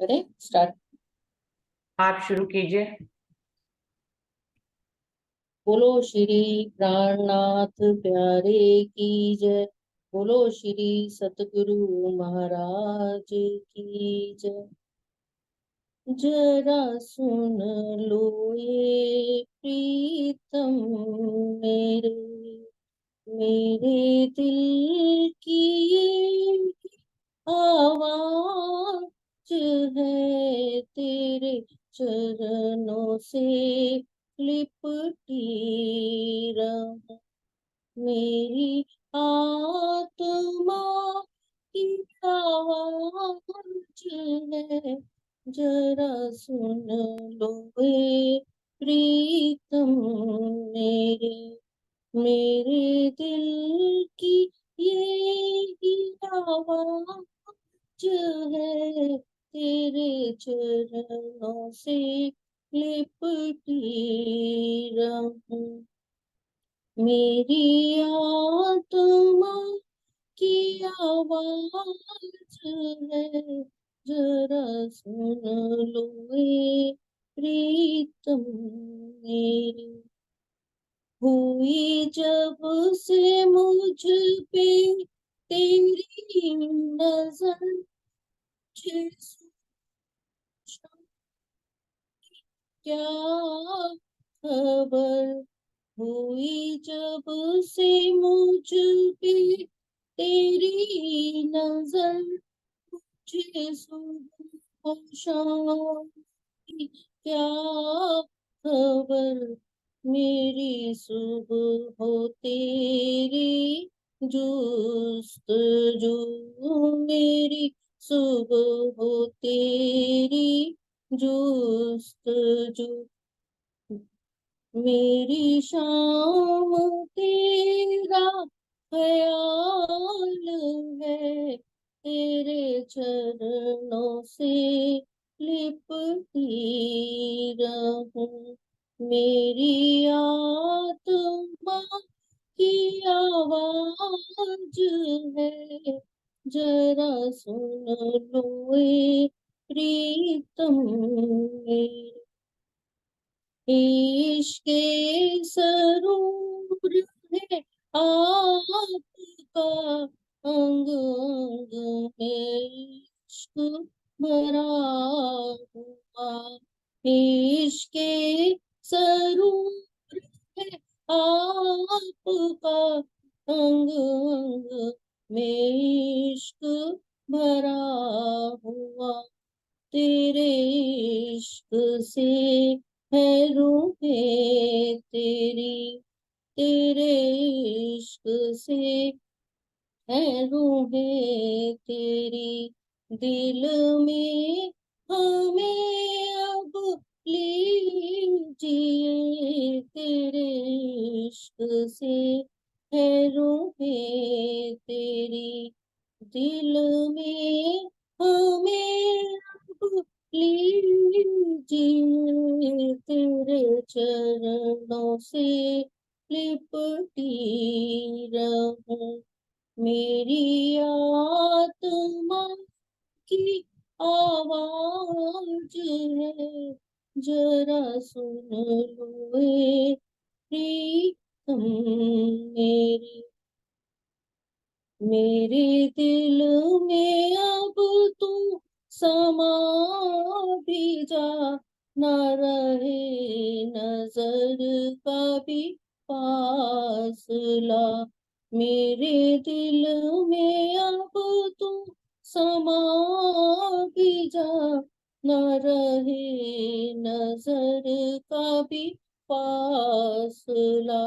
करें स्टार्ट। आप शुरू कीजिए। बोलो श्री प्राणनाथ प्यारे की जय। बोलो श्री सतगुरु महाराज की जय। जरा सुन लो ये प्रीतम मेरे मेरे दिल की ये आवाज है तेरे चरणों से लिपटी रह मेरी आत्मा की आवाज है। जरा सुन लो ये प्रीतम मेरे मेरे दिल की ये ही आवाज है तेरे चरणों से लिपटी रहूं। मेरी आत्मा की आवाज है। जरा सुन लो ये प्रीतम मेरी। हुई जब से मुझ पे तेरी नजर, मुझे सोचा क्या खबर। हुई जब से मुझ पे तेरी नजर, मुझे सुबह और शाम की क्या खबर। मेरी सुबह हो तेरी जुस्तजू, मेरी सुबह हो तेरी जुस्तजू, मेरी शाम तेरा ख्याल है। तेरे चरणों से लिपटी रहूं। मेरी आत्मा की आवाज है। जरा सुन लो ये प्रीतम मेरे। इश्क सरूर है आपका, अंग अंग में इश्क भरा हुआ। इश्क सरूर है आपका, अंग अंग में इश्क भरा हुआ। तेरे इश्क से है रूहें तेरी, तेरे इश्क से है रूहें तेरी। दिल में हमें अब लीजिए, तेरे इश्क से है रूहें तेरी। दिल में हमें अब लीजिए, तेरे चरणों से लिपटी रहूं। मेरी आत्मा की आवाज है। जरा सुन लो ये प्रीतम मेरी। मेरे दिल में अब तू समा भी जा, न रहे नजर का भी फासला। मेरे दिल में अब तू समा भी जा, न रहे नजर का भी फासला।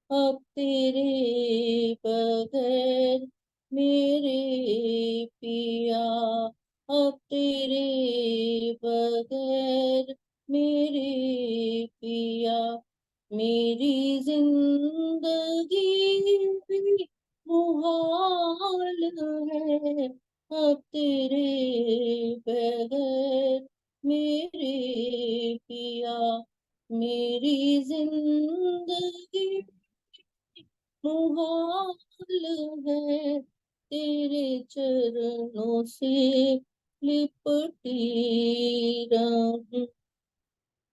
अब तेरे बगैर मेरे पिया, अब तेरे बगैर मेरे पिया, मेरी जिंदगी भी मुहाल है। अब तेरे बगैर मेरे पिया, मेरी जिंदगी मुहाल है। तेरे चरणों से लिपटी रहूं।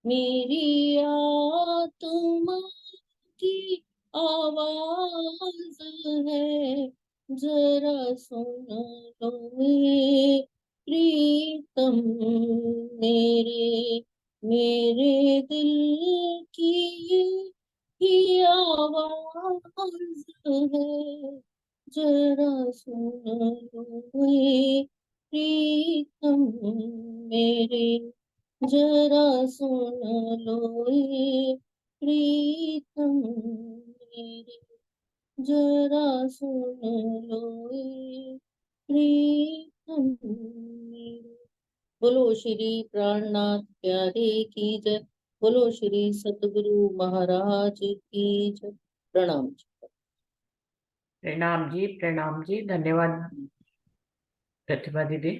मेरी आत्मा की आवाज है, जरा सुन लो ये प्रीतम। मेरे मेरे दिल की ये आवाज है, जरा सुन लो ये प्रीतम मेरे, जरा सुन लो ये प्रीतम मेरे, जरा सुन लो ये प्रीतम मेरे। बोलो श्री प्राणनाथ प्यारे की जय। बोलो श्री सतगुरु महाराज की जय। प्रणाम जी। प्रणाम जी, धन्यवाद प्रतिभा दीदी।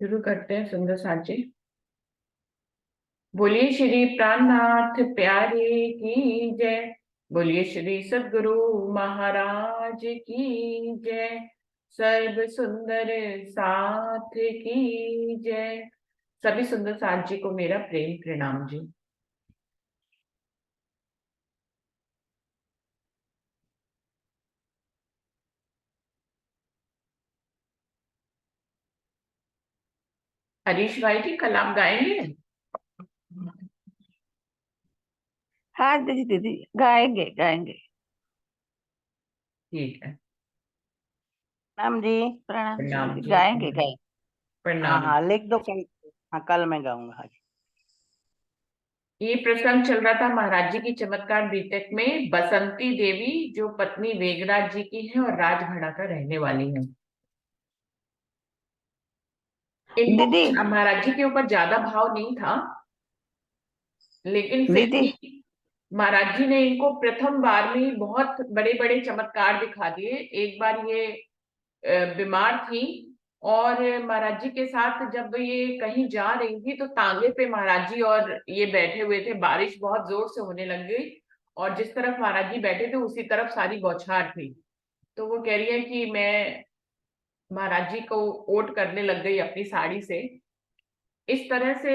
शुरू करते हैं सुंदर साथ जी। बोलिए श्री प्राणनाथ प्यारे की जय। बोलिए श्री सद्गुरु महाराज की जय। सर्व सुंदर साथ की जय। सभी सुंदर साथ जी को मेरा प्रेम प्रणाम जी। हरीश भाई जी कल आप गाएंगे? हाँ दीदी दीदी, गाएंगे गाएंगे। ठीक है। प्रणाम जी। प्रणाम जी, प्रणाम जी। गाएंगे गाएंगे। हाँ प्रणाम। हाँ, लिख दो कल। हाँ, कल मैं गाऊंगा। हाँ जी। ये प्रसंग चल रहा था महाराज जी की चमत्कार बीटेक में। बसंती देवी जो पत्नी वेगराज जी की है और राजगढ़ा का रहने वाली है। इनको दीदी महाराज जी के ऊपर ज्यादा भाव नहीं था, लेकिन फिर दीदी भी महाराज जी ने इनको प्रथम बार में ही बहुत बड़े बड़े चमत्कार दिखा दिए। एक बार ये बीमार थी और महाराज जी के साथ जब ये कहीं जा रही थी तो तांगे पे महाराज जी और ये बैठे हुए थे। बारिश बहुत जोर से होने लग गई और जिस तरफ महाराज जी बैठे थे उसी तरफ सारी बौछार थी। तो वो कह रही है कि मैं महाराज जी को ओट करने लग गई अपनी साड़ी से। इस तरह से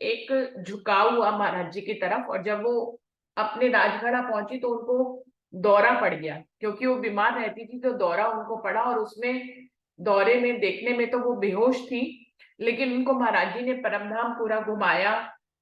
एक झुकाव हुआ महाराज जी की तरफ, और जब वो अपने राजगढ़ा पहुंची तो उनको दौरा पड़ गया, क्योंकि वो बीमार रहती थी तो दौरा उनको पड़ा। और उसमें दौरे में देखने में तो वो बेहोश थी, लेकिन उनको महाराज जी ने परमधाम पूरा घुमाया,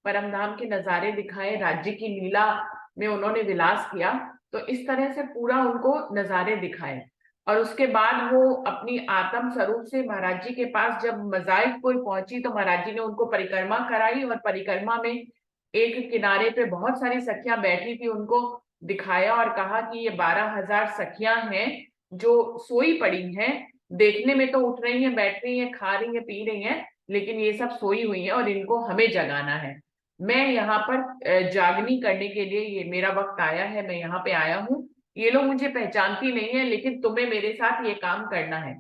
परमधाम के नजारे दिखाए, राज्य की लीला में उन्होंने विलास किया। तो इस तरह से पूरा उनको नजारे दिखाए। और उसके बाद वो अपनी आत्म स्वरूप से महाराज जी के पास जब मजाइकपुर पहुंची तो महाराज जी ने उनको परिक्रमा कराई, और परिक्रमा में एक किनारे पे बहुत सारी सखियां बैठी थी, उनको दिखाया और कहा कि ये 12,000 सखियां हैं जो सोई पड़ी हैं। देखने में तो उठ रही हैं, बैठ रही हैं, खा रही हैं, पी रही हैं, लेकिन ये सब सोई हुई हैं और इनको हमें जगाना है। मैं यहाँ पर जागनी करने के लिए, ये मेरा वक्त आया है, मैं यहाँ पे आया हूँ। ये लोग मुझे पहचानती नहीं है, लेकिन तुम्हें मेरे साथ ये काम करना है।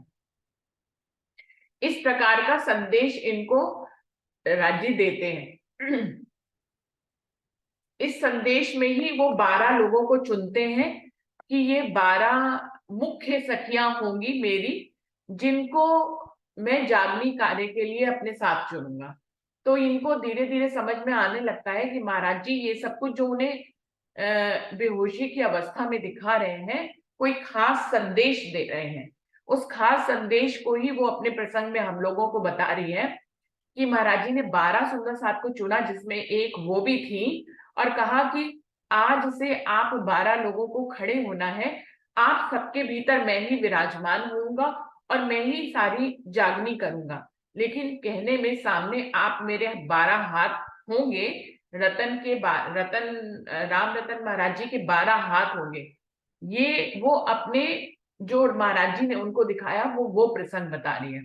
इस प्रकार का संदेश इनको राज्य देते हैं। इस संदेश में ही वो 12 लोगों को चुनते हैं कि ये 12 मुख्य सखियां होंगी मेरी, जिनको मैं जागनी कार्य के लिए अपने साथ चुनूंगा। तो इनको धीरे धीरे समझ में आने लगता है कि महाराज जी ये सब कुछ जो उन्हें बेहोशी की अवस्था में दिखा रहे हैं, कोई खास संदेश दे रहे हैं। उस खास संदेश को ही वो अपने प्रसंग में हम लोगों को बता रही है कि महाराज जी ने 12 सुंदर साथ को चुना, जिसमें एक वो भी थी, और कहा कि आज से आप 12 लोगों को खड़े होना है। आप सबके भीतर मैं ही विराजमान होऊंगा और मैं ही सारी जागनी करूंगा। लेकिन कहने में सामने आप मेरे 12 हाथ होंगे। रतन राम रतन महाराज जी के 12 हाथ होंगे। ये वो अपने जो महाराज जी ने उनको दिखाया वो प्रसंग बता रही है।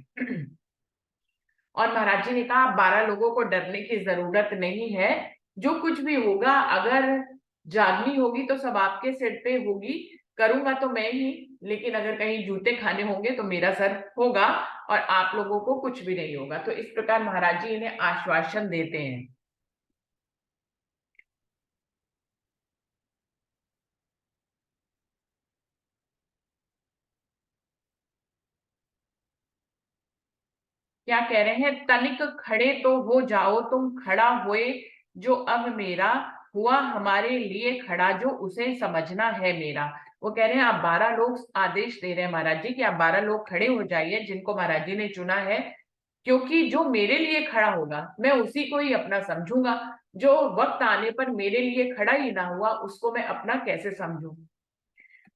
और महाराज जी ने कहा 12 लोगों को डरने की जरूरत नहीं है। जो कुछ भी होगा, अगर जागनी होगी तो सब आपके सिर पे होगी, करूंगा तो मैं ही, लेकिन अगर कहीं जूते खाने होंगे तो मेरा सर होगा और आप लोगों को कुछ भी नहीं होगा। तो इस प्रकार महाराज जी इन्हें आश्वासन देते हैं। क्या कह रहे हैं, तनिक खड़े तो हो जाओ तुम, खड़ा हुए जो अब मेरा, हुआ हमारे लिए खड़ा जो उसे समझना है मेरा। वो कह रहे हैं आप 12 लोग आदेश दे रहे हैं महाराज जी कि आप 12 लोग खड़े हो जाइए जिनको महाराज जी ने चुना है, क्योंकि जो मेरे लिए खड़ा होगा मैं उसी को ही अपना समझूंगा। जो वक्त आने पर मेरे लिए खड़ा ही ना हुआ उसको मैं अपना कैसे समझूं।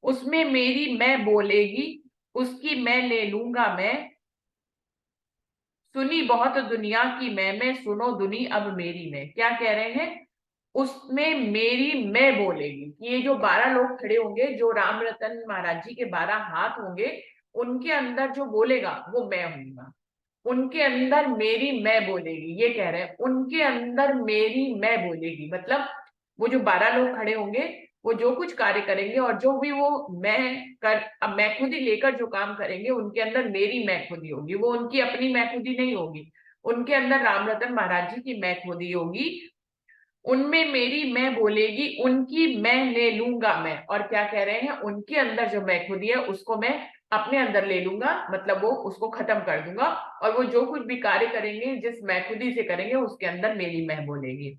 उसमें मेरी मैं बोलेगी, उसकी मैं ले लूंगा मैं, सुनी बहुत दुनिया की मैं सुनो दुनी अब मेरी मैं। क्या कह रहे हैं, उसमें मेरी मैं बोलेगी। ये जो 12 लोग खड़े होंगे, जो राम रतन महाराज जी के 12 हाथ होंगे, उनके अंदर जो बोलेगा वो मैं हूंगा। उनके अंदर मेरी मैं बोलेगी, ये कह रहे हैं उनके अंदर मेरी मैं बोलेगी। मतलब वो जो 12 लोग खड़े होंगे वो जो कुछ कार्य करेंगे और जो भी वो मैं कर, अब मैं खुद ही लेकर जो काम करेंगे उनके अंदर मेरी मैं खुद ही होगी। वो उनकी अपनी मैं खुद ही नहीं होगी, उनके अंदर राम रतन महाराज जी की मैं खुद ही होगी। उनमें मेरी मैं बोलेगी, उनकी मैं ले लूंगा मैं। और क्या कह रहे हैं, उनके अंदर जो मैं खुदी है उसको मैं अपने अंदर ले लूंगा, मतलब वो उसको खत्म कर दूंगा। और वो जो कुछ भी कार्य करेंगे जिस मैं खुदी से करेंगे उसके अंदर मेरी मैं बोलेगी।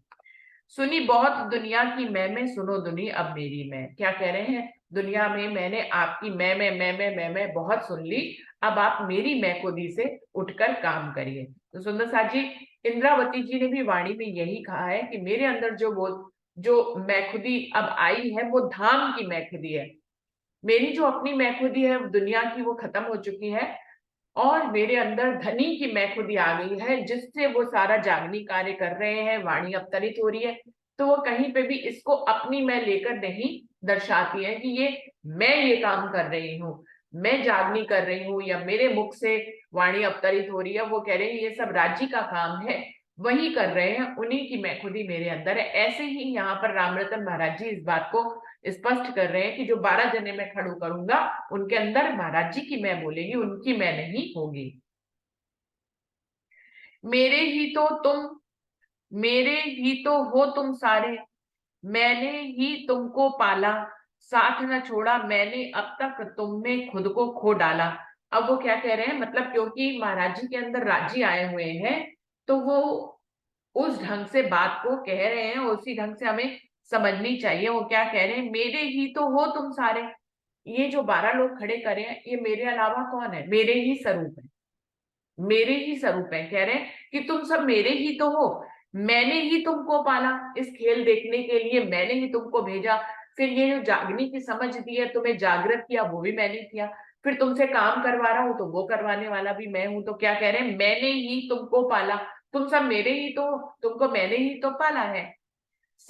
सुनी बहुत दुनिया की मैं सुनो दुनी अब मेरी मैं। क्या कह रहे हैं, दुनिया में मैंने आपकी मैं बहुत सुन ली, अब आप मेरी मैं खुदी से उठकर काम करिए। तो सुंदर साथ जी, इंद्रावती जी ने भी वाणी में यही कहा है कि मेरे अंदर जो मैं खुदी अब आई है वो धाम की मैं खुदी है। मेरी जो अपनी मैं खुदी है दुनिया की वो खत्म हो चुकी है, और मेरे अंदर धनी की मैं खुदी आ गई है, जिससे वो सारा जागनी कार्य कर रहे हैं, वाणी अवतरित हो रही है। तो वो कहीं पे भी इसको अपनी मैं लेकर नहीं दर्शाती है कि ये मैं ये काम कर रही हूँ, मैं जागनी कर रही हूँ या मेरे मुख से वाणी अवतरित हो रही है। वो कह रहे हैं ये सब राज्य का काम है, वही कर रहे हैं, उन्हीं की मैं खुदी मेरे अंदर है। ऐसे ही यहाँ पर रामरतन महाराज जी इस बात को स्पष्ट कर रहे हैं कि जो 12 जने मैं खड़ू करूंगा उनके अंदर महाराज जी की मैं बोलेगी, उनकी मैं नहीं होगी। मेरे ही तो तुम, मेरे ही तो हो तुम सारे, मैंने ही तुमको पाला, साथ न छोड़ा मैंने अब तक तुम में खुद को खो डाला। अब वो क्या कह रहे हैं, मतलब क्योंकि महाराज जी के अंदर राजी आए हुए हैं तो वो उस ढंग से बात को कह रहे हैं, उसी ढंग से हमें समझनी चाहिए। वो क्या कह रहे हैं, मेरे ही तो हो तुम सारे। ये जो 12 लोग खड़े करे हैं ये मेरे अलावा कौन है, मेरे ही स्वरूप है, मेरे ही स्वरूप है। कह रहे हैं कि तुम सब मेरे ही तो हो, मैंने ही तुमको पाला, इस खेल देखने के लिए मैंने ही तुमको भेजा। फिर ये जो जागने की समझ दी है, तुम्हें जागृत किया वो भी मैंने किया, फिर तुमसे काम करवा रहा हूं तो वो करवाने वाला भी मैं हूं। तो क्या कह रहे हैं, मैंने ही तुमको पाला, तुम सब मेरे ही तो, तुमको मैंने ही तो पाला है।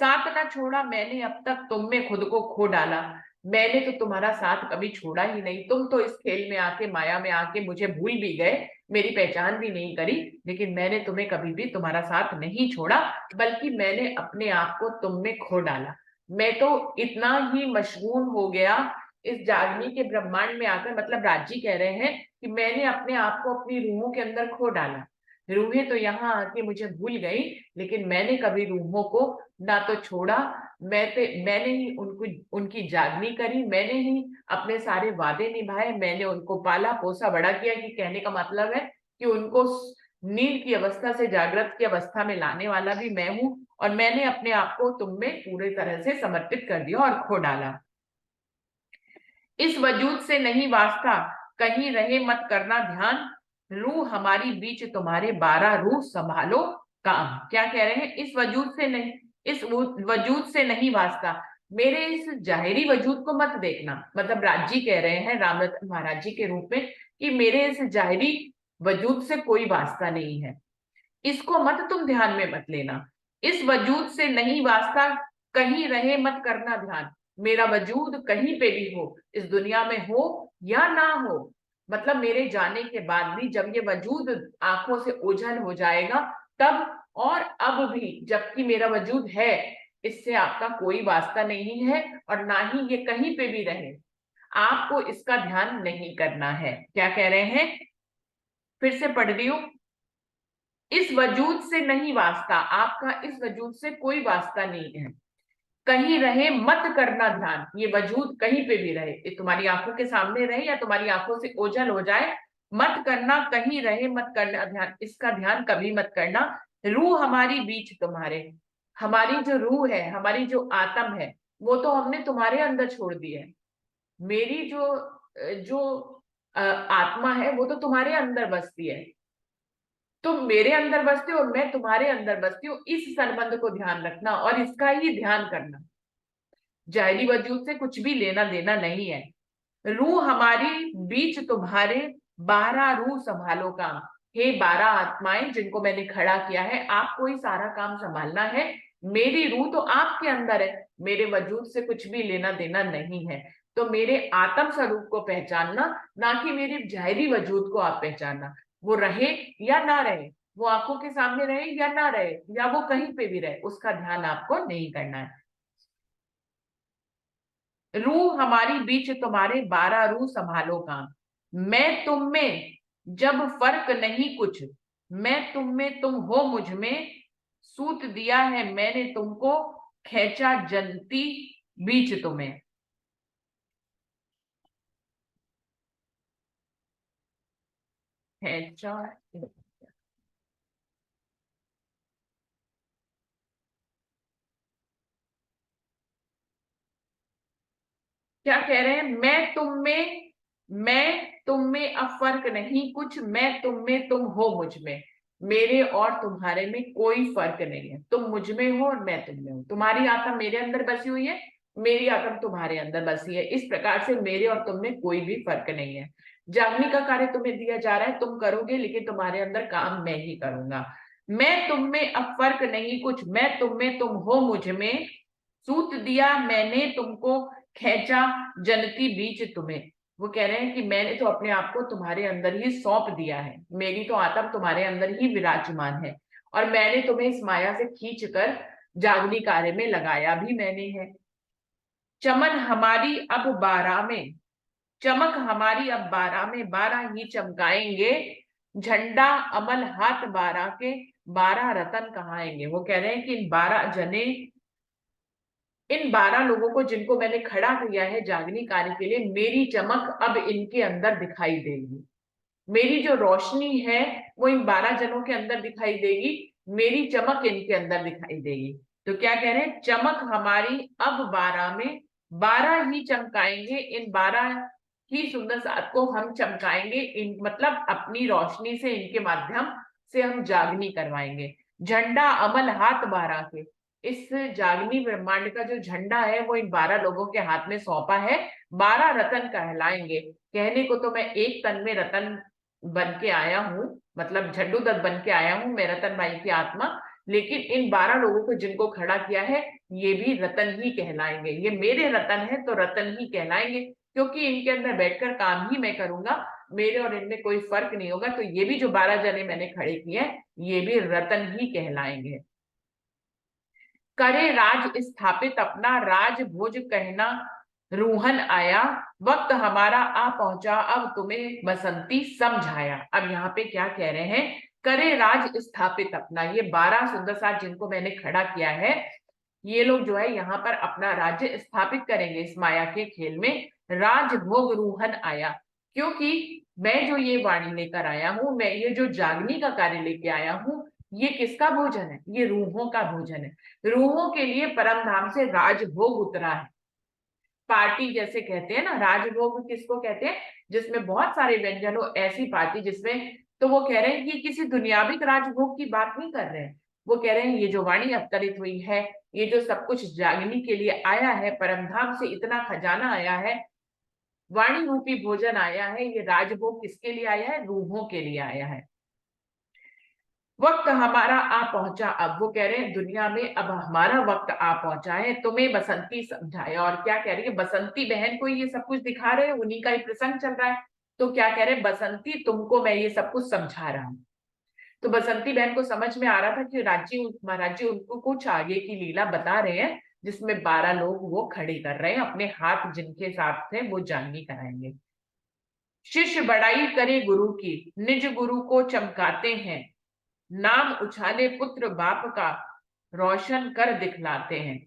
साथ ना छोड़ा मैंने अब तक तुम में खुद को खो डाला, मैंने तो तुम्हारा साथ कभी छोड़ा ही नहीं। तुम तो इस खेल में आके, माया में आके मुझे भूल भी गए, मेरी पहचान भी नहीं करी, लेकिन मैंने तुम्हें कभी भी तुम्हारा साथ नहीं छोड़ा, बल्कि मैंने अपने आप को तुम में खो डाला। मैं तो इतना ही मशगूल हो गया इस जागनी के ब्रह्मांड में आकर, मतलब राजी कह रहे हैं कि मैंने अपने आप को अपनी रूहों के अंदर खो डाला। रूहें तो यहाँ आके मुझे भूल गई, लेकिन मैंने कभी रूहों को ना तो छोड़ा, मैंने ही उनको उनकी जागनी करी, मैंने ही अपने सारे वादे निभाए, मैंने उनको पाला पोसा बड़ा किया। कि कहने का मतलब है कि उनको नींद की अवस्था से जागृत की अवस्था में लाने वाला भी मैं हूं, और मैंने अपने आप को तुम में पूरी तरह से समर्पित कर दिया और खो डाला। इस वजूद से नहीं वास्ता, कहीं रहे मत करना ध्यान, रूह हमारी बीच तुम्हारे 12 रूह संभालो काम। क्या कह रहे हैं, इस वजूद से नहीं, इस वजूद से नहीं वास्ता, मेरे इस जाहिरी वजूद को मत देखना। मतलब राजी कह रहे हैं रामरतन महाराज जी के रूप में कि मेरे इस जाहिरी वजूद से कोई वास्ता नहीं है, इसको मत तुम ध्यान में मत लेना। इस वजूद से नहीं वास्ता, कहीं रहे मत करना ध्यान, मेरा वजूद कहीं पे भी हो, इस दुनिया में हो या ना हो, मतलब मेरे जाने के बाद भी जब ये वजूद आंखों से ओझल हो जाएगा तब, और अब भी जबकि मेरा वजूद है, इससे आपका कोई वास्ता नहीं है और ना ही ये कहीं पे भी रहे, आपको इसका ध्यान नहीं करना है। क्या कह रहे हैं, फिर से पढ़ रही हूं, इस वजूद से नहीं वास्ता, आपका इस वजूद से कोई वास्ता नहीं है, कहीं रहे मत करना ध्यान। ये वजूद कहीं पे भी रहे, ये तुम्हारी आंखों के सामने रहे या तुम्हारी आंखों से ओझल हो जाए, मत करना, कहीं रहे मत करना ध्यान, इसका ध्यान कभी मत करना। रूह हमारी बीच तुम्हारे, हमारी जो रूह है, हमारी जो आत्म है, वो तो हमने तुम्हारे अंदर छोड़ दी है। मेरी जो जो आत्मा है वो तो तुम्हारे अंदर बसती है, तुम मेरे अंदर बसते हो और मैं तुम्हारे अंदर बसती हूँ। इस संबंध को ध्यान रखना और इसका ही ध्यान करना, जाहिरी वजूद से कुछ भी लेना देना नहीं है। रूह हमारी बीच तुम्हारे, 12 रूह संभालो काम। हे 12 आत्माएं जिनको मैंने खड़ा किया है, आपको ही सारा काम संभालना है। मेरी रूह तो आपके अंदर है, मेरे वजूद से कुछ भी लेना देना नहीं है। तो मेरे आत्म स्वरूप को पहचानना, ना कि मेरे जाहिरी वजूद को आप पहचानना। वो रहे या ना रहे, वो आंखों के सामने रहे या ना रहे, या वो कहीं पे भी रहे, उसका ध्यान आपको नहीं करना है। रूह हमारी बीच तुम्हारे, 12 रूह संभालो काम। मैं तुम में जब फर्क नहीं कुछ, मैं तुम में तुम हो मुझ में, सूत दिया है मैंने तुमको, खींचा जनती बीच तुम्हें। खींचा, क्या कह रहे हैं, मैं तुम में अब फर्क नहीं कुछ, मैं तुम में तुम हो मुझ में, मेरे और तुम्हारे में कोई फर्क नहीं है। तुम मुझ में हो और मैं तुम में हूं, तुम्हारी आत्मा मेरे अंदर बसी हुई है, मेरी आत्मा तुम्हारे अंदर बसी है। इस प्रकार से मेरे और तुम में कोई भी फर्क नहीं है। जागने का कार्य तुम्हें दिया जा रहा है, तुम करोगे, लेकिन तुम्हारे अंदर काम मैं ही करूंगा। मैं तुम में अब फर्क नहीं कुछ, मैं तुम में तुम हो मुझ में, सूत दिया मैंने तुमको, खींचा जनती बीच तुम्हें। वो कह रहे हैं कि मैंने तो अपने आप को तुम्हारे अंदर ही सौंप दिया है, मेरी तो आत्मा तुम्हारे अंदर ही विराजमान है, और मैंने तुम्हें इस माया से खींच कर जागनी कार्य में लगाया भी मैंने है। चमन हमारी अब 12 में, चमक हमारी अब 12 में, 12 ही चमकाएंगे, झंडा अमल हाथ 12 के, 12 रतन कहाएंगे। वो कह रहे हैं कि इन 12 जने, इन 12 लोगों को जिनको मैंने खड़ा किया है जागनी कार्य के लिए, मेरी चमक अब इनके अंदर दिखाई देगी। मेरी जो रोशनी है वो इन 12 जनों के अंदर दिखाई देगी, मेरी चमक इनके अंदर दिखाई देगी। तो क्या कह रहे हैं, चमक हमारी अब 12 में, 12 ही चमकाएंगे, इन 12 ही सुंदर साथ को हम चमकाएंगे, इन मतलब अपनी रोशनी से इनके माध्यम से हम जागनी करवाएंगे। झंडा अमल हाथ 12 के, इस जागनी ब्रह्मांड का जो झंडा है वो इन 12 लोगों के हाथ में सौंपा है। 12 रतन कहलाएंगे। कहने को तो मैं एक तन में रतन बन के आया हूं, मतलब झंडू दत्त बन के आया हूं मैं, रतन बाई की आत्मा, लेकिन इन 12 लोगों को जिनको खड़ा किया है ये भी रतन ही कहलाएंगे। ये मेरे रतन है तो रतन ही कहलाएंगे, क्योंकि इनके अंदर बैठकर काम ही मैं करूंगा, मेरे और इनमें कोई फर्क नहीं होगा। तो ये भी जो 12 जने मैंने खड़े किए हैं ये भी रतन ही कहलाएंगे। करे राज स्थापित अपना, राज भोज कहना रूहन आया, वक्त हमारा आ पहुंचा, अब तुम्हें बसंती समझाया। अब यहाँ पे क्या कह रहे हैं, करे राज स्थापित अपना, ये 12 सुंदर साथ जिनको मैंने खड़ा किया है, ये लोग जो है यहाँ पर अपना राज्य स्थापित करेंगे इस माया के खेल में। राज भोग रूहन आया, क्योंकि मैं जो ये वाणी लेकर आया हूं, मैं ये जो जागनी का कार्य लेके आया हूं, ये किसका भोजन है, ये रूहों का भोजन है। रूहों के लिए परम धाम से राजभोग उतरा है। पार्टी जैसे कहते हैं ना, राजभोग किसको कहते हैं, जिसमें बहुत सारे व्यंजन हो, ऐसी पार्टी जिसमें, तो वो कह रहे हैं कि किसी दुनियाविक राजभोग की बात नहीं कर रहे हैं। वो कह रहे हैं ये जो वाणी अवतरित हुई है, ये जो सब कुछ जागने के लिए आया है, परमधाम से इतना खजाना आया है, वाणी रूपी भोजन आया है, ये राजभोग किसके लिए आया है, रूहों के लिए आया है। वक्त हमारा आ पहुंचा, अब वो कह रहे हैं दुनिया में अब हमारा वक्त आ पहुंचा है, तुम्हें बसंती समझाया। और क्या कह रही है, बसंती बहन को ये सब कुछ दिखा रहे हैं, उन्हीं का ही प्रसंग चल रहा है। तो क्या कह रहे हैं, बसंती तुमको मैं ये सब कुछ समझा रहा हूं। तो बसंती बहन को समझ में आ रहा था कि महाराज जी उनको कुछ आगे की लीला बता रहे हैं, जिसमें 12 लोग वो खड़े कर रहे हैं, अपने हाथ जिनके साथ थे वो जांगी कराएंगे। शिष्य बड़ाई करे गुरु की, निज गुरु को चमकाते हैं, नाम उछाले पुत्र बाप का, रोशन कर दिखलाते हैं।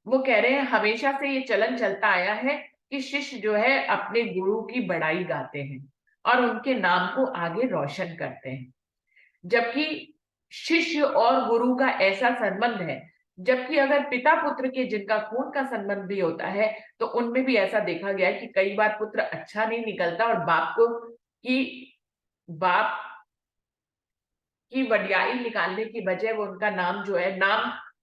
वो कह रहे हैं हमेशा से ये चलन चलता आया है कि शिष्य जो है अपने गुरु की बड़ाई गाते हैं और उनके नाम को आगे रोशन करते हैं। जबकि शिष्य और गुरु का ऐसा संबंध है, जबकि अगर पिता पुत्र के जिनका खून का संबंध भी होता है तो उनमें भी ऐसा देखा गया है कि कई बार पुत्र अच्छा नहीं निकलता और बाप की वडियाई निकालने की बजाय वो उनका नाम जो है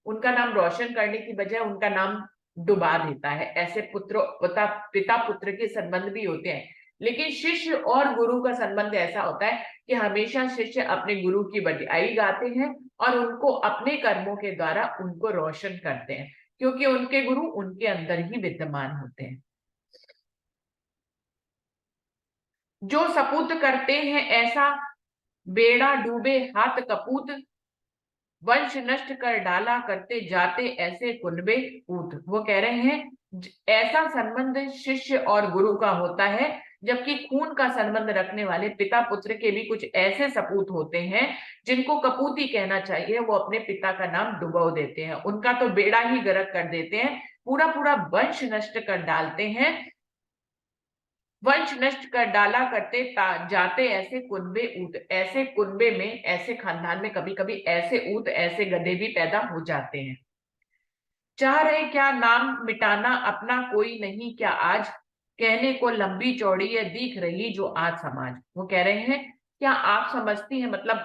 उनका नाम रोशन करने की बजाय उनका नाम डुबा देता है। ऐसे पिता पुत्र के संबंध भी होते हैं, लेकिन शिष्य और गुरु का संबंध ऐसा होता है कि हमेशा शिष्य अपने गुरु की बड़ाई गाते हैं और उनको अपने कर्मों के द्वारा उनको रोशन करते हैं, क्योंकि उनके गुरु उनके अंदर ही विद्यमान होते हैं। जो सपूत करते हैं ऐसा, बेड़ा डूबे हाथ कपूत, वंश नष्ट कर डाला करते जाते ऐसे कुनबे ऊत। वो कह रहे हैं ऐसा संबंध शिष्य और गुरु का होता है, जबकि खून का संबंध रखने वाले पिता पुत्र के भी कुछ ऐसे सपूत होते हैं जिनको कपूती कहना चाहिए, वो अपने पिता का नाम डुबो देते हैं, उनका तो बेड़ा ही गर्क कर देते हैं, पूरा पूरा वंश नष्ट कर डालते हैं। वंश नष्ट कर डाला करते जाते ऐसे कुनबे ऊत, ऐसे कुनबे में, ऐसे खानदान में कभी कभी ऐसे ऊत, ऐसे गधे भी पैदा हो जाते हैं। चाह रहे क्या नाम मिटाना अपना कोई नहीं क्या आज, कहने को लंबी चौड़ी है दिख रही जो आज समाज। वो कह रहे हैं क्या आप समझती हैं, मतलब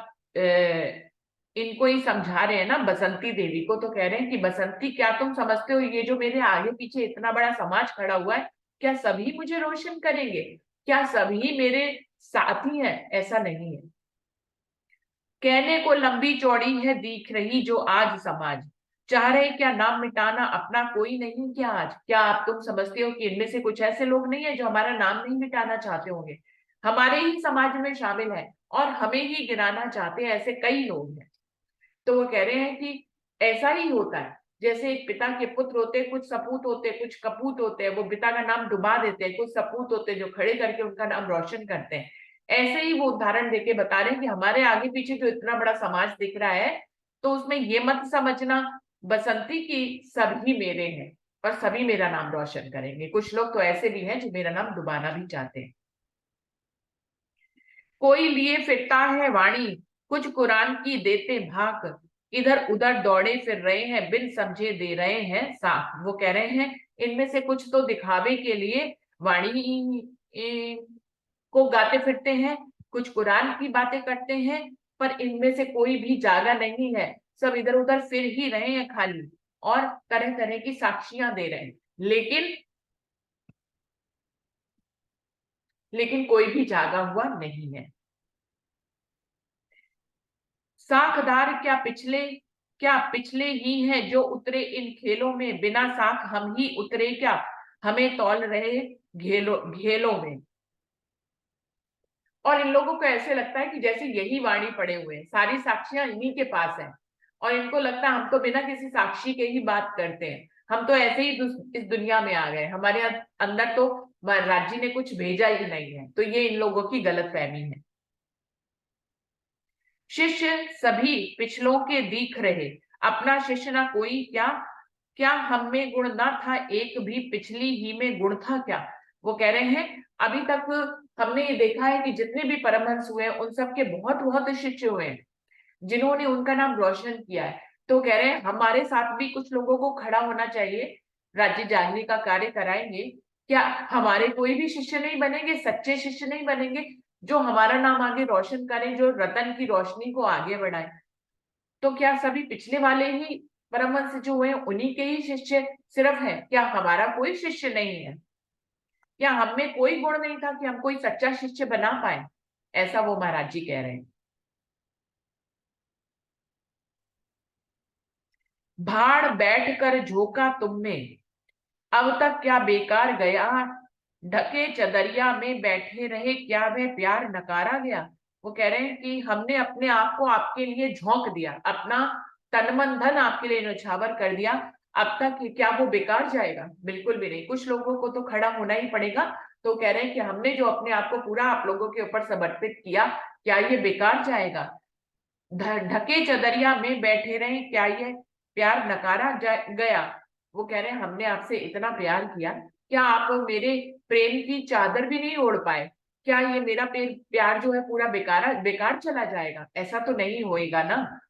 इनको ही समझा रहे हैं ना बसंती देवी को, तो कह रहे हैं कि बसंती क्या तुम समझते हो ये जो मेरे आगे पीछे इतना बड़ा समाज खड़ा हुआ है, क्या सभी मुझे रोशन करेंगे, क्या सभी मेरे साथी हैं? ऐसा नहीं है। कहने को लंबी चौड़ी है दिख रही जो आज समाज, चाह रहे क्या नाम मिटाना अपना कोई नहीं क्या आज। क्या आप तुम समझते हो कि इनमें से कुछ ऐसे लोग नहीं है जो हमारा नाम नहीं मिटाना चाहते होंगे? हमारे ही समाज में शामिल है और हमें ही गिराना चाहते हैं ऐसे कई लोग हैं। तो वो कह रहे हैं कि ऐसा ही होता है, जैसे एक पिता के पुत्र होते हैं, कुछ सपूत होते हैं, कुछ कपूत होते हैं, वो पिता का नाम डुबा देते हैं, कुछ सपूत होते हैं जो खड़े करके उनका नाम रोशन करते हैं। ऐसे ही वो उदाहरण देके बता रहे हैं कि हमारे आगे पीछे जो इतना बड़ा समाज दिख रहा है, तो उसमें ये मत समझना बसंती की सभी मेरे हैं और सभी मेरा नाम रोशन करेंगे। कुछ लोग तो ऐसे भी हैं जो मेरा नाम डुबाना भी चाहते हैं। कोई लिए फिरता है वाणी, कुछ कुरान की देते भाग, इधर उधर दौड़े फिर रहे हैं बिन समझे दे रहे हैं साथ। वो कह रहे हैं इनमें से कुछ तो दिखावे के लिए वाणी को गाते फिरते हैं, कुछ कुरान की बातें करते हैं, पर इनमें से कोई भी जागा नहीं है, सब इधर उधर फिर ही रहे हैं खाली और तरह तरह की साक्षियां दे रहे हैं, लेकिन कोई भी जागा हुआ नहीं है। साखदार क्या पिछले ही हैं जो उतरे इन खेलों में, बिना साख हम ही उतरे क्या, हमें तौल रहे घेलों में। और इन लोगों को ऐसे लगता है कि जैसे यही वाणी पड़े हुए हैं, सारी साक्षियां इन्हीं के पास हैं और इनको लगता है हम तो बिना किसी साक्षी के ही बात करते हैं, हम तो ऐसे ही इस दुनिया में आ गए, हमारे अंदर तो महाराज जी ने कुछ भेजा ही नहीं है। तो ये इन लोगों की गलतफहमी है। शिष्य सभी पिछलों के दिख रहे, अपना शिष्य ना कोई क्या, क्या हम में गुण ना था एक भी, पिछली ही में गुण था क्या। वो कह रहे हैं अभी तक हमने ये देखा है कि जितने भी परमहंस हुए हैं उन सबके बहुत बहुत शिष्य हुए हैं जिन्होंने उनका नाम रोशन किया है। तो कह रहे हैं हमारे साथ भी कुछ लोगों को खड़ा होना चाहिए, राज्य जागने का कार्य कराएंगे। क्या हमारे कोई भी शिष्य नहीं बनेंगे, सच्चे शिष्य नहीं बनेंगे जो हमारा नाम आगे रोशन करें, जो रतन की रोशनी को आगे बढ़ाएं? तो क्या सभी पिछले वाले ही परमहंस जो हुए उन्हीं के ही शिष्य सिर्फ हैं? क्या हमारा कोई शिष्य नहीं है? क्या हम में कोई गुण नहीं था कि हम कोई सच्चा शिष्य बना पाए? ऐसा वो महाराज जी कह रहे हैं। भाड़ बैठ कर झोंका तुमने, अब तक क्या बेकार गया, ढके चदरिया में बैठे रहे क्या वह प्यार नकारा गया। वो कह रहे हैं कि हमने अपने आप को आपके लिए झोंक दिया, अपना तन मन धन आपके लिए न्यौछावर कर दिया, अब तक क्या वो बेकार जाएगा? बिल्कुल भी नहीं, कुछ लोगों को तो खड़ा होना ही पड़ेगा। तो कह रहे हैं कि हमने जो अपने आप को पूरा आप लोगों के ऊपर समर्पित किया, क्या ये बेकार जाएगा? ढके चदरिया में बैठे रहे, क्या ये प्यार नकारा गया? वो कह रहे हैं हमने आपसे इतना प्यार किया, क्या आप मेरे प्रेम की चादर भी नहीं ओढ़ पाए? क्या ये मेरा प्यार जो है पूरा बेकार चला जाएगा? ऐसा तो नहीं होएगा ना।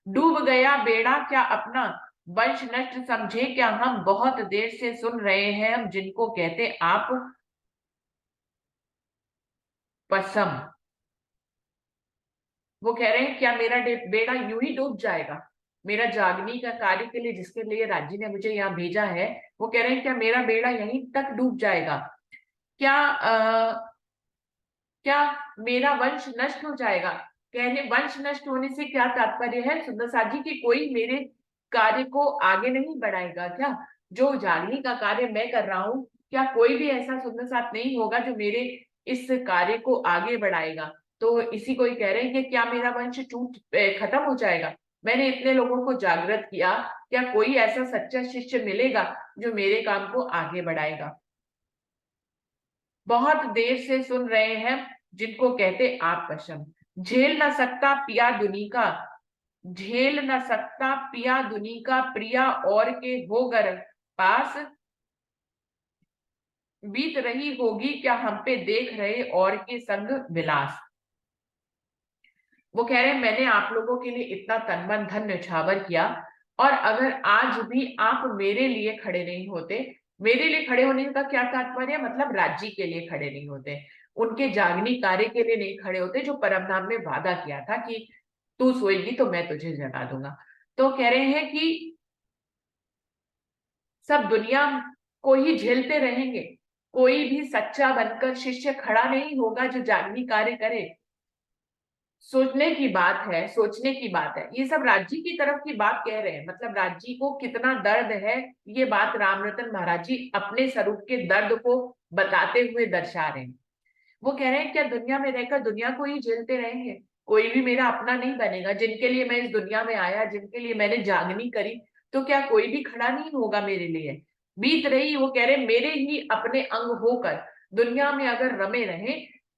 डूब गया बेड़ा क्या अपना, वंश नष्ट समझे क्या हम, बहुत देर से सुन रहे हैं हम जिनको कहते आप पसम। वो कह रहे हैं क्या मेरा बेड़ा यूं ही डूब जाएगा? मेरा जागनी का कार्य के लिए जिसके लिए राज्य ने मुझे यहाँ भेजा है, वो कह रहे हैं क्या मेरा बेड़ा यहीं तक डूब जाएगा? क्या क्या मेरा वंश नष्ट हो जाएगा? कहने वंश नष्ट होने से क्या तात्पर्य है सुंदर साथ जी, कि कोई मेरे कार्य को आगे नहीं बढ़ाएगा क्या? जो जागनी का कार्य मैं कर रहा हूँ, क्या कोई भी ऐसा सुंदर साथ नहीं होगा जो मेरे इस कार्य को आगे बढ़ाएगा? तो इसी को ही कह रहे हैं कि क्या मेरा वंश खत्म हो जाएगा? मैंने इतने लोगों को जागृत किया, क्या कोई ऐसा सच्चा शिष्य मिलेगा जो मेरे काम को आगे बढ़ाएगा? बहुत देर से सुन रहे हैं जिनको कहते आप पशम, झेल न सकता पिया दुनी का, झेल न सकता पिया दुनी का, प्रिया और के होगर पास, बीत रही होगी क्या हम पे देख रहे और के संग विलास। वो कह रहे हैं मैंने आप लोगों के लिए इतना तन मन धन न्यौछावर किया, और अगर आज भी आप मेरे लिए खड़े नहीं होते, मेरे लिए खड़े होने का क्या तात्पर्य है? मतलब राज्य के लिए खड़े नहीं होते, उनके जागनी कार्य के लिए नहीं खड़े होते, जो परमधाम ने वादा किया था कि तू सोएगी तो मैं तुझे जगा दूंगा। तो कह रहे हैं कि सब दुनिया को ही झेलते रहेंगे, कोई भी सच्चा बनकर शिष्य खड़ा नहीं होगा जो जागनी कार्य करे। सोचने की बात है, सोचने की बात है। ये सब राज्य की तरफ की बात कह रहे हैं, मतलब राज्य को कितना दर्द है, ये बात रामरतन महाराज जी अपने स्वरूप के दर्द को बताते हुए दर्शा रहे हैं। वो कह रहे हैं क्या दुनिया में रहकर दुनिया को ही झेलते रहेंगे? कोई भी मेरा अपना नहीं बनेगा। जिनके लिए मैं इस दुनिया में आया, जिनके लिए मैंने जागनी करी, तो क्या कोई भी खड़ा नहीं होगा मेरे लिए? बीत रही, वो कह रहे मेरे ही अपने अंग होकर दुनिया में अगर रमे रहे,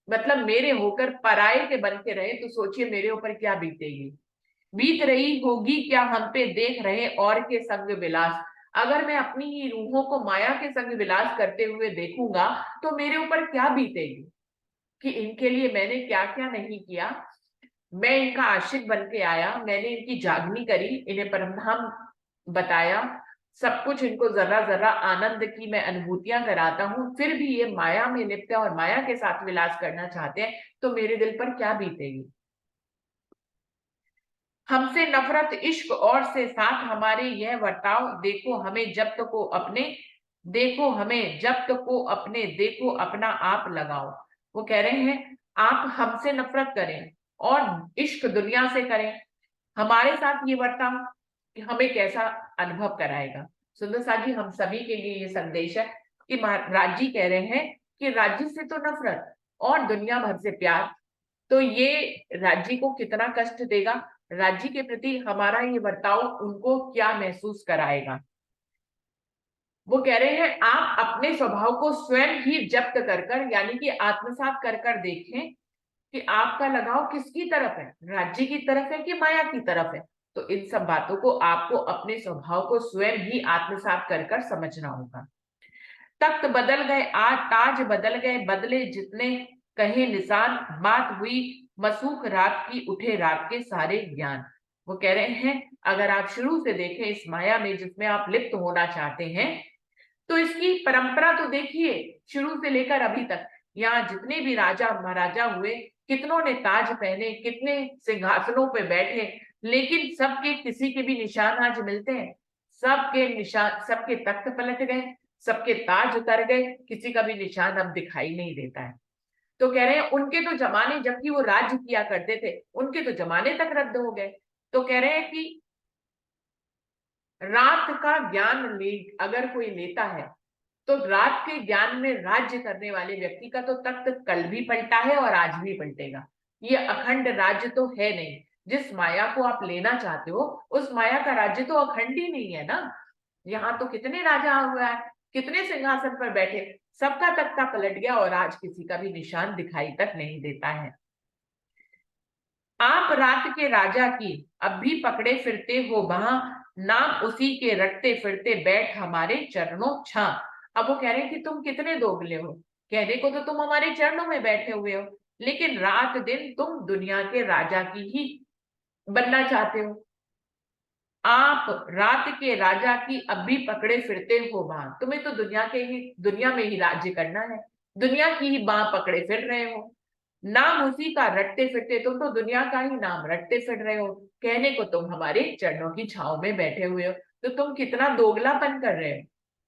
मतलब मेरे होकर पराये के बन के रहे, तो सोचिए मेरे ऊपर क्या बीतेगी। बीत रही होगी क्या हम पे देख रहे और के संग विलास, अगर मैं अपनी ही रूहों को माया के संग विलास करते हुए देखूंगा तो मेरे ऊपर क्या बीतेगी, कि इनके लिए मैंने क्या क्या नहीं किया। मैं इनका आशिक बन के आया, मैंने इनकी जागनी करी, इन्हें परमधाम बताया, सब कुछ इनको जरा जरा आनंद की मैं अनुभूतियां कराता हूँ, फिर भी ये माया में लिप्त है और माया के साथ विलास करना चाहते हैं, तो मेरे दिल पर क्या बीतेगी। हमसे नफरत इश्क और से साथ हमारे यह वर्ताव, देखो हमें जब्त को अपने, देखो हमें जब्त को अपने, देखो अपना आप लगाओ। वो कह रहे हैं आप हमसे नफरत करें और इश्क दुनिया से करें, हमारे साथ ये वर्ताव कि हमें कैसा अनुभव कराएगा। सुंदर साथ जी हम सभी के लिए ये संदेश है कि राज्य कह रहे हैं कि राज्य से तो नफरत और दुनिया भर से प्यार, तो ये राज्य को कितना कष्ट देगा, राज्य के प्रति हमारा ये बर्ताव उनको क्या महसूस कराएगा। वो कह रहे हैं आप अपने स्वभाव को स्वयं ही जब्त कर कर, यानी कि आत्मसात कर कर देखें कि आपका लगाव किसकी तरफ है, राज्य की तरफ है कि माया की तरफ है। तो इन सब बातों को आपको अपने स्वभाव को स्वयं ही आत्मसात कर कर समझना होगा। तख्त बदल गए आज ताज बदल गए, बदले जितने कहे निशान, बात हुई मसूख रात की, उठे रात के सारे ज्ञान। वो कह रहे हैं अगर आप शुरू से देखें इस माया में जिसमें आप लिप्त होना चाहते हैं, तो इसकी परंपरा तो देखिए शुरू से लेकर अभी तक, यहाँ जितने भी राजा महाराजा हुए, कितनों ने ताज पहने, कितने सिंहासनों पे बैठे, लेकिन सबके किसी के भी निशान आज मिलते हैं? सबके निशान, सबके तख्त पलट गए, सबके ताज उतर गए, किसी का भी निशान अब दिखाई नहीं देता है। तो कह रहे हैं उनके तो जमाने, जबकि वो राज्य किया करते थे, उनके तो जमाने तक रद्द हो गए। तो कह रहे हैं कि रात का ज्ञान ले अगर कोई लेता है तो रात के ज्ञान में राज्य करने वाले व्यक्ति का तो तख्त कल भी पलटा है और आज भी पलटेगा। ये अखंड राज्य तो है नहीं। जिस माया को आप लेना चाहते हो उस माया का राज्य तो अखंड ही नहीं है ना। यहाँ तो कितने राजा हुआ है, कितने सिंहासन पर बैठे, सबका तख्ता पलट गया और आज किसी का भी निशान दिखाई तक नहीं देता है। आप रात के राजा की अब भी पकड़े फिरते हो वहां, नाम उसी के रटते फिरते बैठ हमारे चरणों छा। अब वो कह रहे हैं कि तुम कितने दोगले हो, कहने को तो तुम हमारे चरणों में बैठे हुए हो, लेकिन रात दिन तुम दुनिया के राजा की ही बनना चाहते हो। आप रात के राजा की अब भी पकड़े फिरते हो वहां, तुम्हें तो दुनिया में ही राज्य करना है, दुनिया की ही बाह पकड़े फिर रहे हो। नाम उसी का रटते फिरते, तुम तो दुनिया का ही नाम रटते फिर रहे हो, कहने को तुम हमारे चरणों की छांव में बैठे हुए हो। तो तुम कितना दोगलापन कर रहे हो।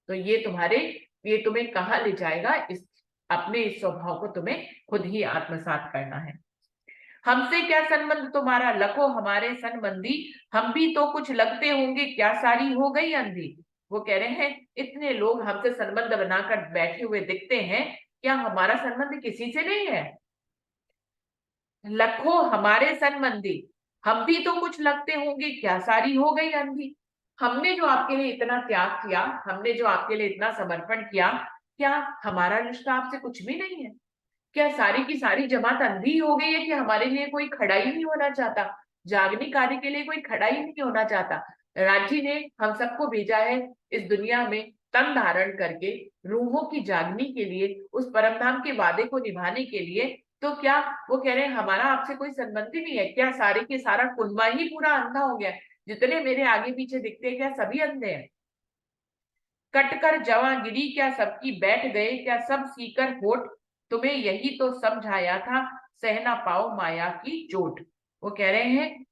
तो ये तुम्हें कहाँ ले जाएगा, अपने इस स्वभाव को तुम्हें खुद ही आत्मसात करना है। हमसे क्या संबंध तुम्हारा, लखो हमारे संबंधी, हम भी तो कुछ लगते होंगे, क्या सारी हो गई अंधी। वो कह रहे हैं इतने लोग हमसे संबंध बनाकर बैठे हुए दिखते हैं, क्या हमारा संबंध किसी से नहीं है। लखो हमारे संबंधी, हम भी तो कुछ लगते होंगे, क्या सारी हो गई अंधी। हमने जो आपके लिए इतना त्याग किया, हमने जो आपके लिए इतना समर्पण किया, क्या हमारा रिश्ता आपसे कुछ भी नहीं है। क्या सारी की सारी जमात अंधी हो गई है कि हमारे लिए कोई खड़ा ही नहीं होना चाहता, जागनी कार्य के लिए कोई खड़ा ही नहीं होना चाहता। राजी ने हम सबको भेजा है इस दुनिया में तन धारण करके, रूहों की जागनी के लिए, उस परमधाम के वादे को निभाने के लिए। तो क्या वो कह रहे हैं हमारा आपसे कोई संबंध ही नहीं है, क्या सारे के सारा कुनबा ही पूरा अंधा हो गया है, जितने मेरे आगे पीछे दिखते हैं क्या सभी अंधे हैं। कटकर जवां गिरी क्या सबकी बैठ गए, क्या सब सीकर होठ, तुम्हें यही तो समझाया था, सह ना पाओ माया की चोट। वो कह रहे हैं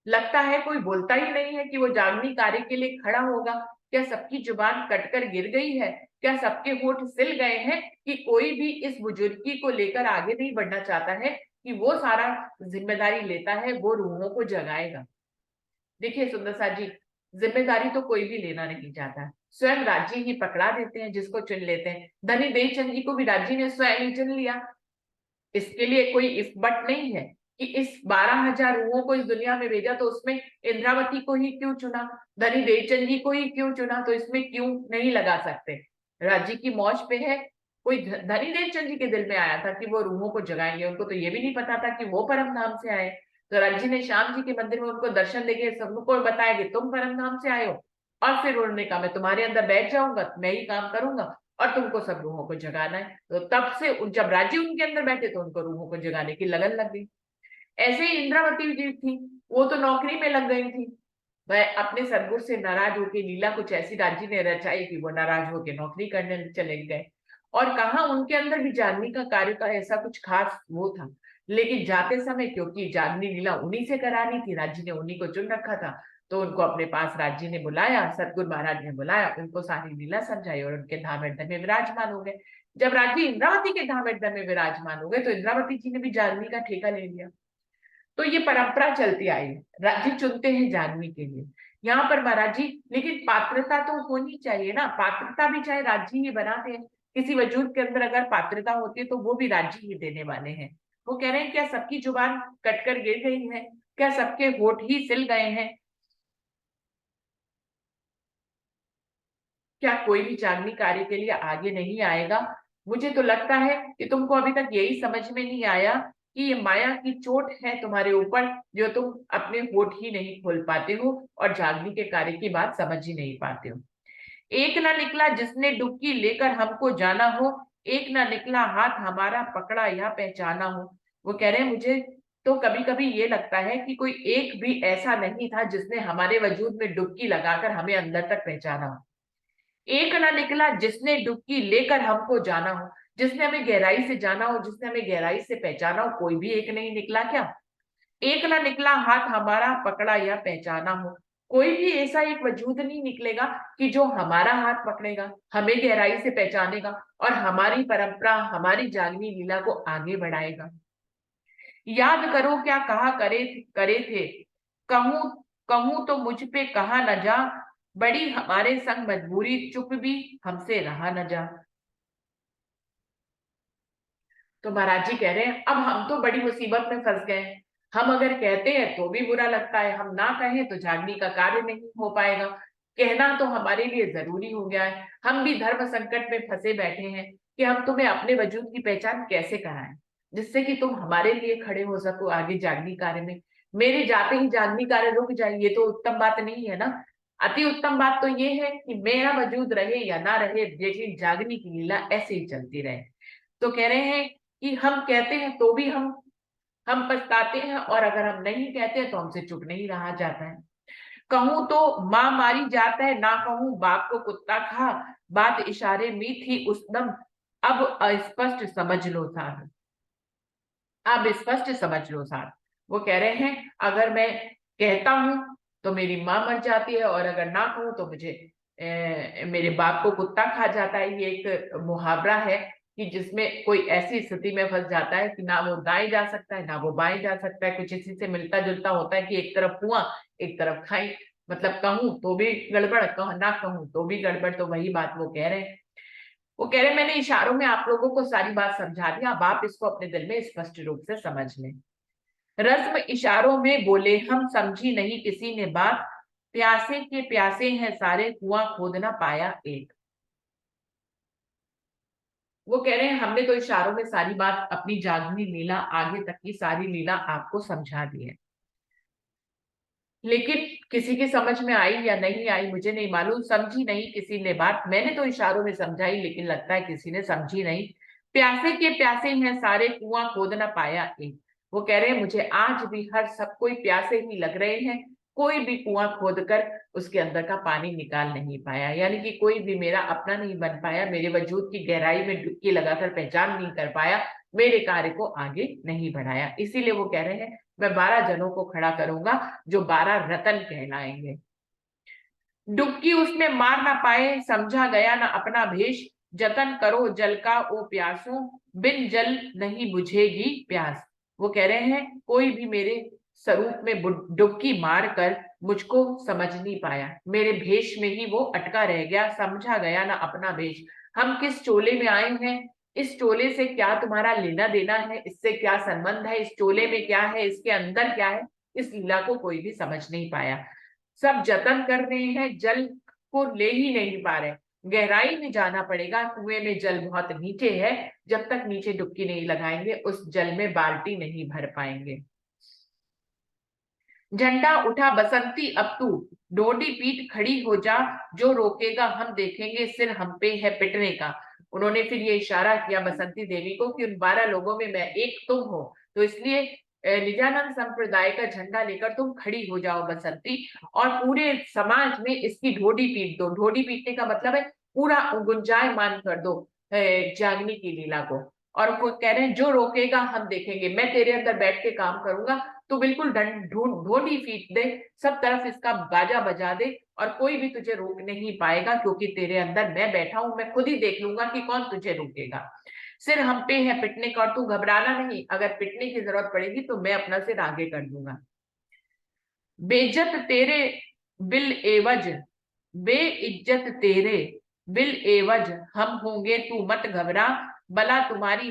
लगता है कोई बोलता ही नहीं है कि वो जागनी कार्य के लिए खड़ा होगा। क्या सबकी जुबान कटकर गिर गई है, क्या सबके होठ सिल गए हैं, कि कोई भी इस बुजुर्गी को लेकर आगे नहीं बढ़ना चाहता है कि वो सारा जिम्मेदारी लेता है, वो रूहों को जगाएगा। देखिए सुंदर सा जी, जिम्मेदारी तो कोई भी लेना नहीं चाहता, स्वयं राज्य ही पकड़ा देते हैं जिसको चुन लेते हैं। धनी देवचंद जी को भी राज्य ने स्वयं ही चुन लिया। इसके लिए कोई इफ बट नहीं है कि इस 12,000 रूहों को इस दुनिया में भेजा तो उसमें इंद्रावती को ही क्यों चुना, धनी देवचंद जी को ही क्यों चुना, तो इसमें क्यों नहीं लगा सकते। राज्य की मौज पे है। कोई धनी देवचंद जी के दिल में आया था कि वो रूहों को जगाएंगे, उनको तो ये भी नहीं पता था कि वो परम धाम से आए। तो राज्य ने श्याम जी के मंदिर में उनको दर्शन देके सबको बताया कि तुम परम धाम से आए हो, और फिर उन्होंने कहा मैं तुम्हारे अंदर बैठ जाऊंगा, मैं ही काम करूंगा और तुमको सब रूहों को जगाना है। तो तब से जब राज्य उनके अंदर बैठे तो उनको रूहों को जगाने की लगन लग गई। ऐसे ही इंद्रावती जी थी, वो तो नौकरी में लग गई थी। वह अपने सदगुरु से नाराज होकर, लीला कुछ ऐसी राज्य ने रचाई कि वो नाराज होकर नौकरी करने चले गए। और कहा उनके अंदर भी जागनी का कार्य का ऐसा कुछ खास वो था, लेकिन जाते समय क्योंकि जागनी लीला उन्हीं से करानी थी, राज्य ने उन्हीं को चुन रखा था, तो उनको अपने पास राज्य ने बुलाया, सतगुरु महाराज ने बुलाया, उनको सारी लीला समझाई और उनके धाम हृदय में विराजमान हो गए। जब राज्य इंद्रावती के धाम हृदय में विराजमान हो गए तो इंद्रावती जी ने भी जागनी का ठेका ले लिया। तो ये परंपरा चलती आई, राज्य चुनते हैं जागनी के लिए। यहाँ पर महाराज जी, लेकिन पात्रता तो होनी चाहिए ना, पात्रता भी चाहे राज्य ही बनाते हैं, किसी वजूद के अंदर अगर पात्रता होती है तो वो भी राज्य ही देने वाले हैं। वो कह रहे हैं क्या सबकी जुबान कटकर गिर गई है, क्या सबके होठ ही सिल गए हैं, क्या कोई भी जागनी कार्य के लिए आगे नहीं आएगा। मुझे तो लगता है कि तुमको अभी तक यही समझ में नहीं आया कि ये माया की चोट है तुम्हारे ऊपर, जो तुम अपने होठ ही नहीं खोल पाते हो और जागनी के कार्य की बात समझ ही नहीं पाते हो। एक ना निकला जिसने डुबकी लेकर हमको जाना हो, एक ना निकला हाथ हमारा पकड़ा या पहचाना हो। वो कह रहे हैं मुझे तो कभी कभी ये लगता है कि कोई एक भी ऐसा नहीं था जिसने हमारे वजूद में डुबकी लगाकर हमें अंदर तक पहचाना हो। एक ना निकला जिसने डुबकी लेकर हमको जाना हो, जिसने हमें गहराई से जाना हो, जिसने हमें गहराई से पहचाना हो, कोई भी एक नहीं निकला क्या। एक ना निकला हाथ हमारा पकड़ा या पहचाना हो, कोई भी ऐसा एक वजूद नहीं निकलेगा कि जो हमारा हाथ पकड़ेगा, हमें गहराई से पहचानेगा और हमारी परंपरा, हमारी जागनी लीला को आगे बढ़ाएगा। याद करो क्या कहा करे करे थे, कहूं कहूं तो मुझ पे कहा न जा, बड़ी हमारे संग मजबूरी, चुप भी हमसे रहा न जा। तो महाराज जी कह रहे हैं अब हम तो बड़ी मुसीबत में फंस गए हैं। हम अगर कहते हैं तो भी बुरा लगता है, हम ना कहें तो जागने का कार्य नहीं हो पाएगा। कहना तो हमारे लिए जरूरी हो गया है। हम भी धर्म संकट में फंसे बैठे हैं कि हम तुम्हें अपने वजूद की पहचान कैसे कराएं, जिससे कि तुम हमारे लिए खड़े हो सको आगे जागनी कार्य में। मेरे जाते ही जागनी कार्य रुक जाए, ये तो उत्तम बात नहीं है ना। अति उत्तम बात तो ये है कि मेरा वजूद रहे या ना रहे, लेकिन जागनी की लीला ऐसे ही चलती रहे। तो कह रहे हैं कि हम कहते हैं तो भी हम पछताते हैं, और अगर हम नहीं कहते हैं तो हमसे चुप नहीं रहा जाता है। कहूं तो मां मारी जाता है, ना कहूं बाप को कुत्ता खा, बात इशारे में थी उस दम, अब अस्पष्ट समझ लो साथ, अब स्पष्ट समझ लो साथ। वो कह रहे हैं अगर मैं कहता हूं तो मेरी मां मर जाती है, और अगर ना कहूं तो मुझे मेरे बाप को कुत्ता खा जाता है। ये एक मुहावरा है कि जिसमें कोई ऐसी स्थिति में फंस जाता है कि ना वो दाएं जा सकता है ना वो बाएं जा सकता है। कुछ इसी से मिलता जुलता होता है कि एक तरफ कुआं एक तरफ खाई, मतलब कहूं तो भी गड़बड़, ना कहूं तो भी गड़बड़। तो वही बात वो कह रहे हैं। वो कह रहे मैंने इशारों में आप लोगों को सारी बात समझा दिया, अब आप इसको अपने दिल में स्पष्ट रूप से समझ लें। रस्म इशारों में बोले हम, समझी नहीं किसी ने बात, प्यासे के प्यासे हैं सारे, कुआं खोद ना पाया एक। वो कह रहे हैं हमने तो इशारों में सारी बात, अपनी जागनी लीला, आगे तक की सारी लीला आपको समझा दी है, लेकिन किसी की समझ में आई या नहीं आई मुझे नहीं मालूम। समझी नहीं किसी ने बात, मैंने तो इशारों में समझाई, लेकिन लगता है किसी ने समझी नहीं। प्यासे के प्यासे हैं सारे, कुआं खोद ना पाया एक। वो कह रहे हैं मुझे आज भी हर सब कोई प्यासे ही लग रहे हैं, कोई भी कुआं खोद कर उसके अंदर का पानी निकाल नहीं पाया, यानी कि कोई भी मेरा अपना नहीं बन पाया, मेरे वजूद की गहराई में डुबकी लगाकर पहचान नहीं कर पाया, मेरे कार्य को आगे नहीं बढ़ाया। इसीलिए वो कह रहे हैं मैं 12 जनों को खड़ा करूंगा जो 12 रतन कहलाएंगे। डुबकी उसमें मार ना पाए, समझा गया ना अपना भेष, जतन करो जल का ओ प्यासों, बिन जल नहीं बुझेगी प्यास। वो कह रहे हैं कोई भी मेरे स्वरूप में डुबकी मार कर मुझको समझ नहीं पाया, मेरे भेष में ही वो अटका रह गया, समझा गया ना अपना भेष। हम किस चोले में आए हैं, इस चोले से क्या तुम्हारा लेना देना है, इससे क्या संबंध है, इस चोले में क्या है, इसके अंदर क्या है, इस लीला को कोई भी समझ नहीं पाया। सब जतन कर रहे हैं, जल को ले ही नहीं पा रहे। गहराई में जाना पड़ेगा, कुएं में जल बहुत नीचे है, जब तक नीचे डुबकी नहीं लगाएंगे उस जल में बाल्टी नहीं भर पाएंगे। झंडा उठा बसंती अब तू, डोडी पीट खड़ी हो जा, जो रोकेगा हम देखेंगे, सिर हम पे है पिटने का। उन्होंने फिर ये इशारा किया बसंती देवी को कि उन 12 लोगों में मैं एक तुम हो, तो इसलिए निजानंद संप्रदाय का झंडा लेकर तुम खड़ी हो जाओ बसंती, और पूरे समाज में इसकी ढोडी पीट दो। ढोडी पीटने का मतलब है पूरा गुंजायमान कर दो जागनी की लीला को। और वो कह रहे हैं जो रोकेगा हम देखेंगे, मैं तेरे अंदर बैठ के काम करूंगा, तो बिल्कुल ढोडी पीट दे, सब तरफ इसका बाजा बजा दे, और कोई भी तुझे रोक नहीं पाएगा, क्योंकि तेरे अंदर मैं बैठा हूं, मैं खुद ही देख लूंगा कि कौन तुझे रोकेगा। सिर हम पे है पिटने का, और तू घबराना नहीं, अगर पिटने की जरूरत पड़ेगी तो मैं अपना सिर आगे कर दूंगा। बेइज्जत तेरे बिल एवज, बेइज्जत तेरे बिल एवज हम होंगे, तू मत घबरा, बला तुम्हारी